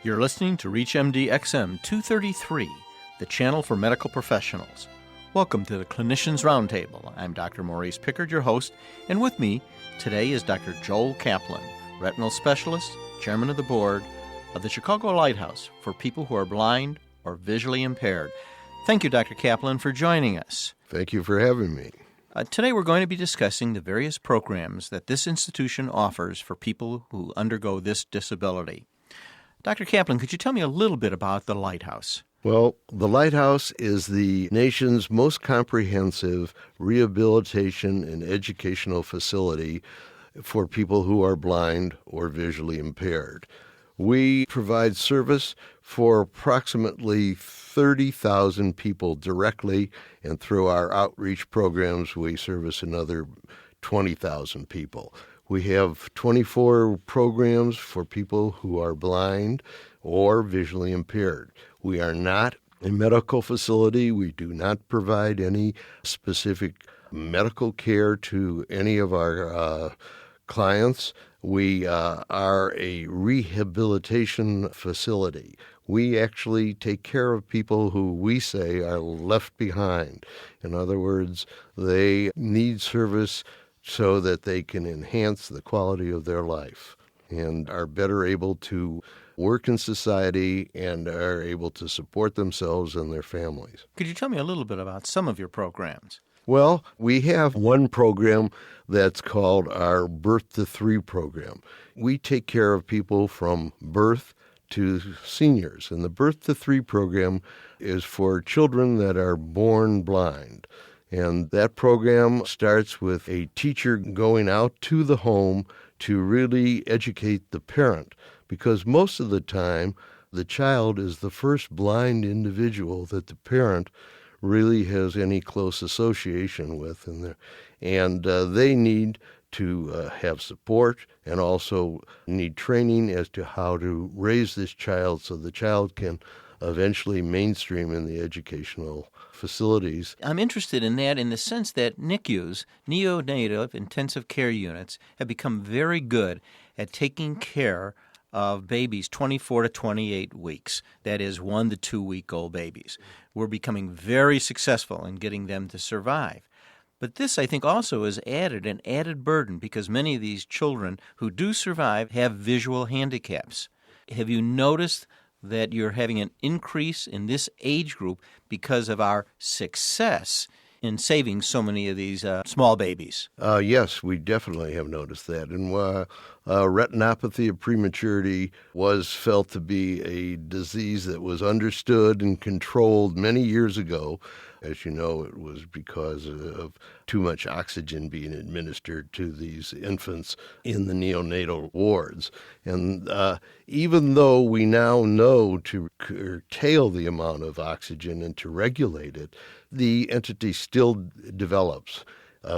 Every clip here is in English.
You're listening to ReachMD XM 233, the channel for medical professionals. Welcome to the Clinicians Roundtable. I'm Dr. Maurice Pickard, your host, and with me today is Dr. Joel Kaplan, retinal specialist, chairman of the board of the Chicago Lighthouse for people who are blind or visually impaired. Thank you, Dr. Kaplan, for joining us. Thank you for having me. Today we're going to be discussing the various programs that this institution offers for people who undergo this disability. Dr. Kaplan, could you tell me a little bit about the Lighthouse? Well, the Lighthouse is the nation's most comprehensive rehabilitation and educational facility for people who are blind or visually impaired. We provide service for approximately 30,000 people directly, and through our outreach programs, we service another 20,000 people. We have 24 programs for people who are blind or visually impaired. We are not a medical facility. We do not provide any specific medical care to any of our clients. We are a rehabilitation facility. We actually take care of people who we say are left behind. In other words, they need service so that they can enhance the quality of their life and are better able to work in society and are able to support themselves and their families. Could you tell me a little bit about some of your programs? Well, we have one program that's called our Birth to 3 program. We take care of people from birth to seniors, and the Birth to 3 program is for children that are born blind. And that program starts with a teacher going out to the home to really educate the parent, because most of the time the child is the first blind individual that the parent really has any close association with, and they need to have support and also need training as to how to raise this child so the child can eventually mainstream in the educational facilities. I'm interested in that in the sense that NICUs, neonatal intensive care units, have become very good at taking care of babies 24 to 28 weeks, that is 1 to 2 week old babies. We're becoming very successful in getting them to survive. But this, I think, also has added an added burden because many of these children who do survive have visual handicaps. Have you noticed that you're having an increase in this age group because of our success in saving so many of these small babies? Yes, we definitely have noticed that. And retinopathy of prematurity was felt to be a disease that was understood and controlled many years ago. As you know, it was because of too much oxygen being administered to these infants in the neonatal wards. And even though we now know to curtail the amount of oxygen and to regulate it, the entity still develops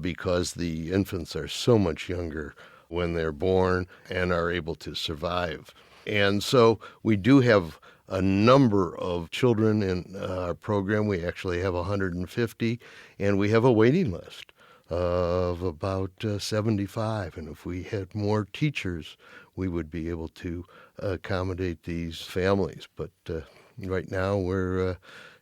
because the infants are so much younger when they're born and are able to survive. And so we do have a number of children in our program. We actually have 150, and we have a waiting list of about 75. And if we had more teachers, we would be able to accommodate these families. But right now we're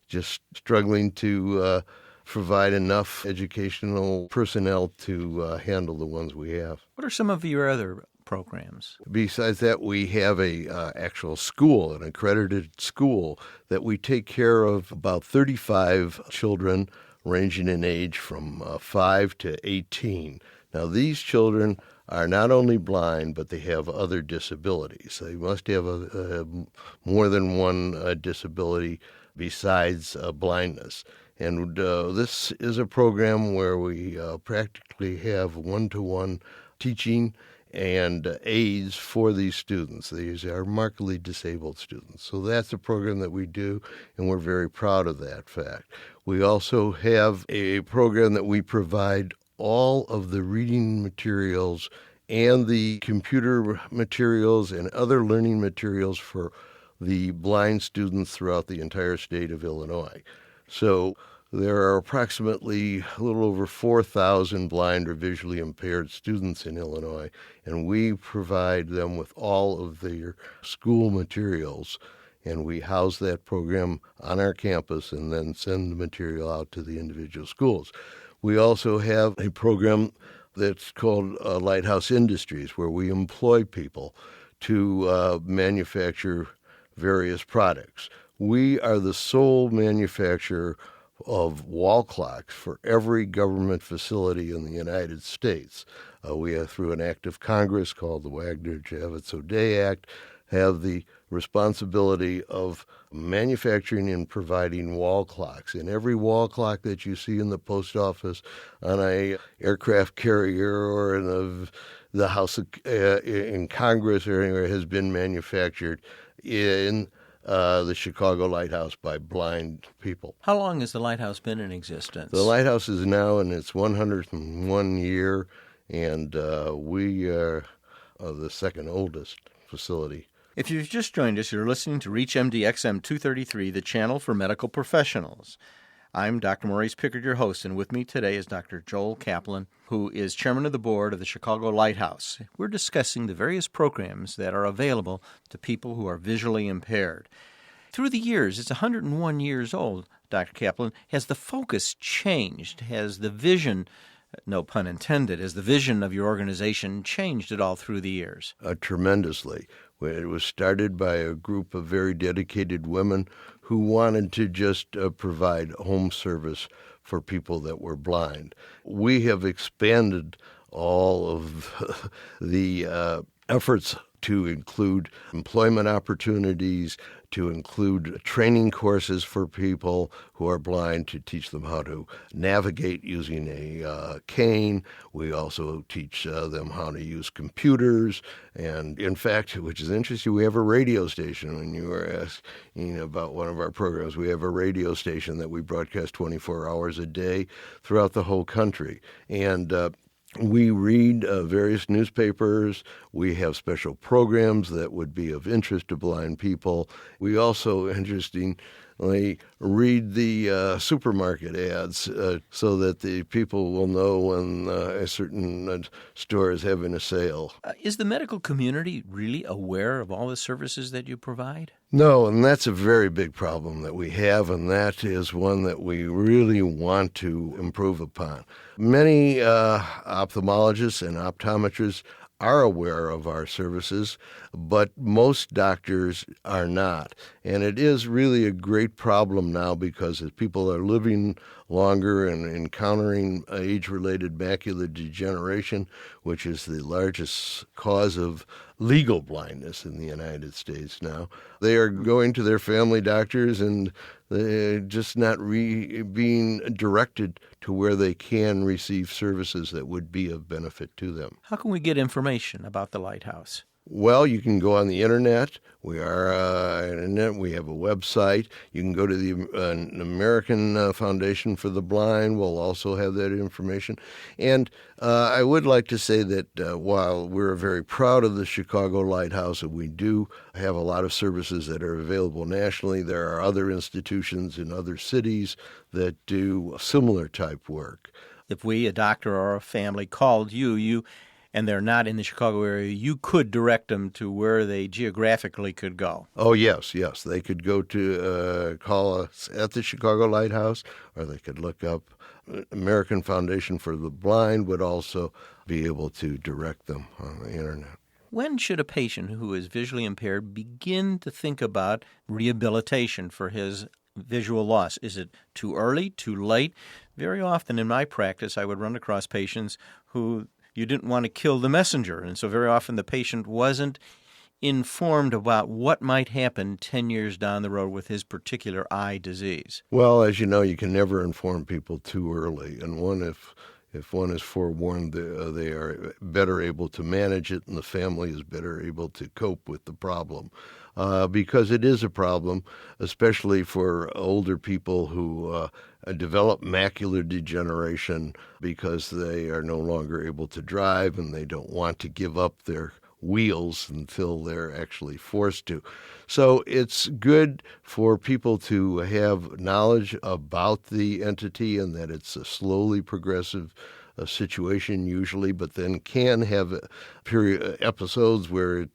just struggling to provide enough educational personnel to handle the ones we have. What are some of your other programs? Besides that, we have a actual school, an accredited school, that we take care of about 35 children ranging in age from 5 to 18. Now, these children are not only blind, but they have other disabilities. They must have more than one disability besides blindness. And this is a program where we practically have one-to-one teaching and aids for these students. These are markedly disabled students. So that's a program that we do, and we're very proud of that fact. We also have a program that we provide all of the reading materials and the computer materials and other learning materials for the blind students throughout the entire state of Illinois. So There are approximately a little over 4,000 blind or visually impaired students in Illinois, and we provide them with all of their school materials, and we house that program on our campus and then send the material out to the individual schools. We also have a program that's called Lighthouse Industries, where we employ people to manufacture various products. We are the sole manufacturer of wall clocks for every government facility in the United States. We have, through an act of Congress called the Wagner-Javits-O'Day Act, have the responsibility of manufacturing and providing wall clocks. And every wall clock that you see in the post office, on a aircraft carrier, or in the House in Congress or anywhere, has been manufactured in the Chicago Lighthouse by blind people. How long has the lighthouse been in existence? The lighthouse is now in its 101 year, and we are the second oldest facility. If you've just joined us, you're listening to ReachMD XM 233, the channel for medical professionals. I'm Dr. Maurice Pickard, your host, and with me today is Dr. Joel Kaplan, who is chairman of the board of the Chicago Lighthouse. We're discussing the various programs that are available to people who are visually impaired. Through the years, it's 101 years old, Dr. Kaplan. Has the focus changed? Has the vision, no pun intended, has the vision of your organization changed at all through the years? Tremendously. It was started by a group of very dedicated women who wanted to just provide home service for people that were blind. We have expanded all of the efforts to include employment opportunities, to include training courses for people who are blind, to teach them how to navigate using a cane. We also teach them how to use computers. And in fact, which is interesting, we have a radio station. When you were asking about one of our programs, we have a radio station that we broadcast 24 hours a day throughout the whole country. And we read various newspapers. We have special programs that would be of interest to blind people. We also, interestingly, read the supermarket ads so that the people will know when a certain store is having a sale. Is the medical community really aware of all the services that you provide? No, and that's a very big problem that we have, and that is one that we really want to improve upon. Many ophthalmologists and optometrists are aware of our services, but most doctors are not. And it is really a great problem now, because as people are living longer and encountering age-related macular degeneration, which is the largest cause of legal blindness in the United States now, they are going to their family doctors and they're just not being directed to where they can receive services that would be of benefit to them. How can we get information about the Lighthouse? Well, you can go on the internet. We are internet. We have a website. You can go to the American Foundation for the Blind. We'll also have that information. And I would like to say that while we're very proud of the Chicago Lighthouse, and we do have a lot of services that are available nationally, there are other institutions in other cities that do similar type work. If we, a doctor or a family, called you and they're not in the Chicago area, you could direct them to where they geographically could go. Oh, yes. They could go to call us at the Chicago Lighthouse, or they could look up American Foundation for the Blind, would also be able to direct them on the internet. When should a patient who is visually impaired begin to think about rehabilitation for his visual loss? Is it too early, too late? Very often in my practice, I would run across patients who you didn't want to kill the messenger, and so very often the patient wasn't informed about what might happen 10 years down the road with his particular eye disease. Well, as you know, you can never inform people too early, and if one is forewarned, they are better able to manage it, and the family is better able to cope with the problem. Because it is a problem, especially for older people who develop macular degeneration because they are no longer able to drive and they don't want to give up their wheels until they're actually forced to. So it's good for people to have knowledge about the entity and that it's a slowly progressive situation usually, but then can have episodes where it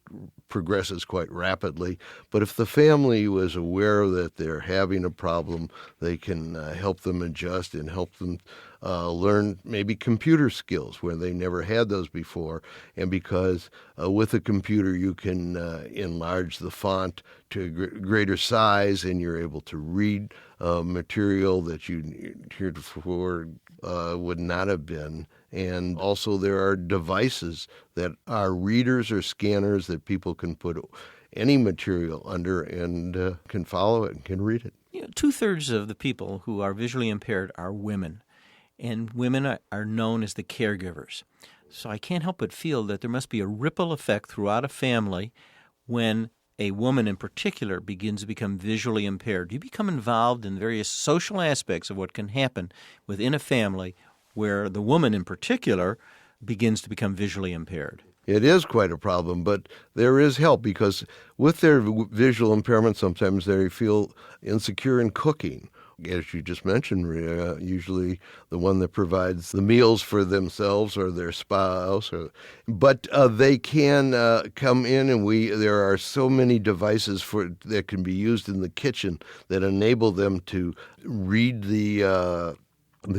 progresses quite rapidly. But if the family was aware that they're having a problem, they can help them adjust and help them learn maybe computer skills where they never had those before. And because with a computer you can enlarge the font to a greater size, and you're able to read material that you heretofore would not have been. And also there are devices that are readers or scanners that people can put any material under and can follow it and can read it. 2/3 of the people who are visually impaired are women, and women are known as the caregivers. So I can't help but feel that there must be a ripple effect throughout a family when a woman in particular begins to become visually impaired. You become involved in various social aspects of what can happen within a family where the woman in particular begins to become visually impaired. It is quite a problem, but there is help because with their visual impairment, sometimes they feel insecure in cooking. As you just mentioned, Maria, usually the one that provides the meals for themselves or their spouse. But they can come in, and there are so many devices that can be used in the kitchen that enable them to read the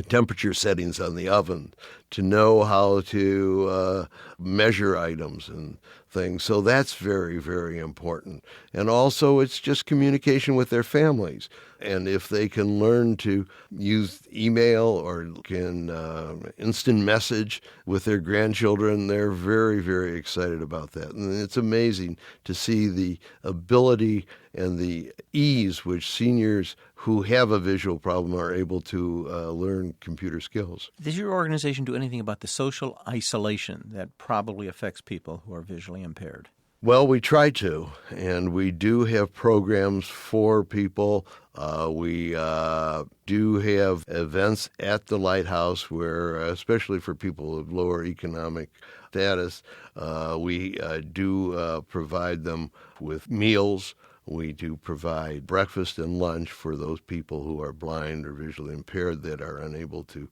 temperature settings on the oven, to know how to measure items and things. So that's very, very important. And also it's just communication with their families. And if they can learn to use email or can instant message with their grandchildren, they're very, very excited about that. And it's amazing to see the ability and the ease which seniors who have a visual problem are able to learn computer skills. Does your organization do anything about the social isolation that probably affects people who are visually impaired? Well, we try to, and we do have programs for people. We do have events at the Lighthouse where, especially for people of lower economic status, we do provide them with meals. We do provide breakfast and lunch for those people who are blind or visually impaired that are unable to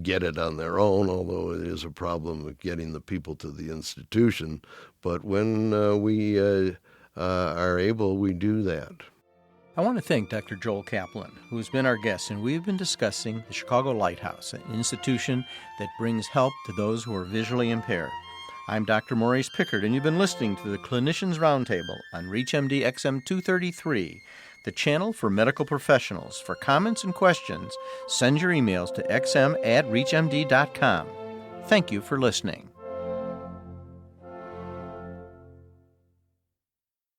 get it on their own, although it is a problem of getting the people to the institution. But when we are able, we do that. I want to thank Dr. Joel Kaplan, who has been our guest, and we've been discussing the Chicago Lighthouse, an institution that brings help to those who are visually impaired. I'm Dr. Maurice Pickard, and you've been listening to the Clinicians Roundtable on ReachMD XM 233, the channel for medical professionals. For comments and questions, send your emails to xm@reachmd.com. Thank you for listening.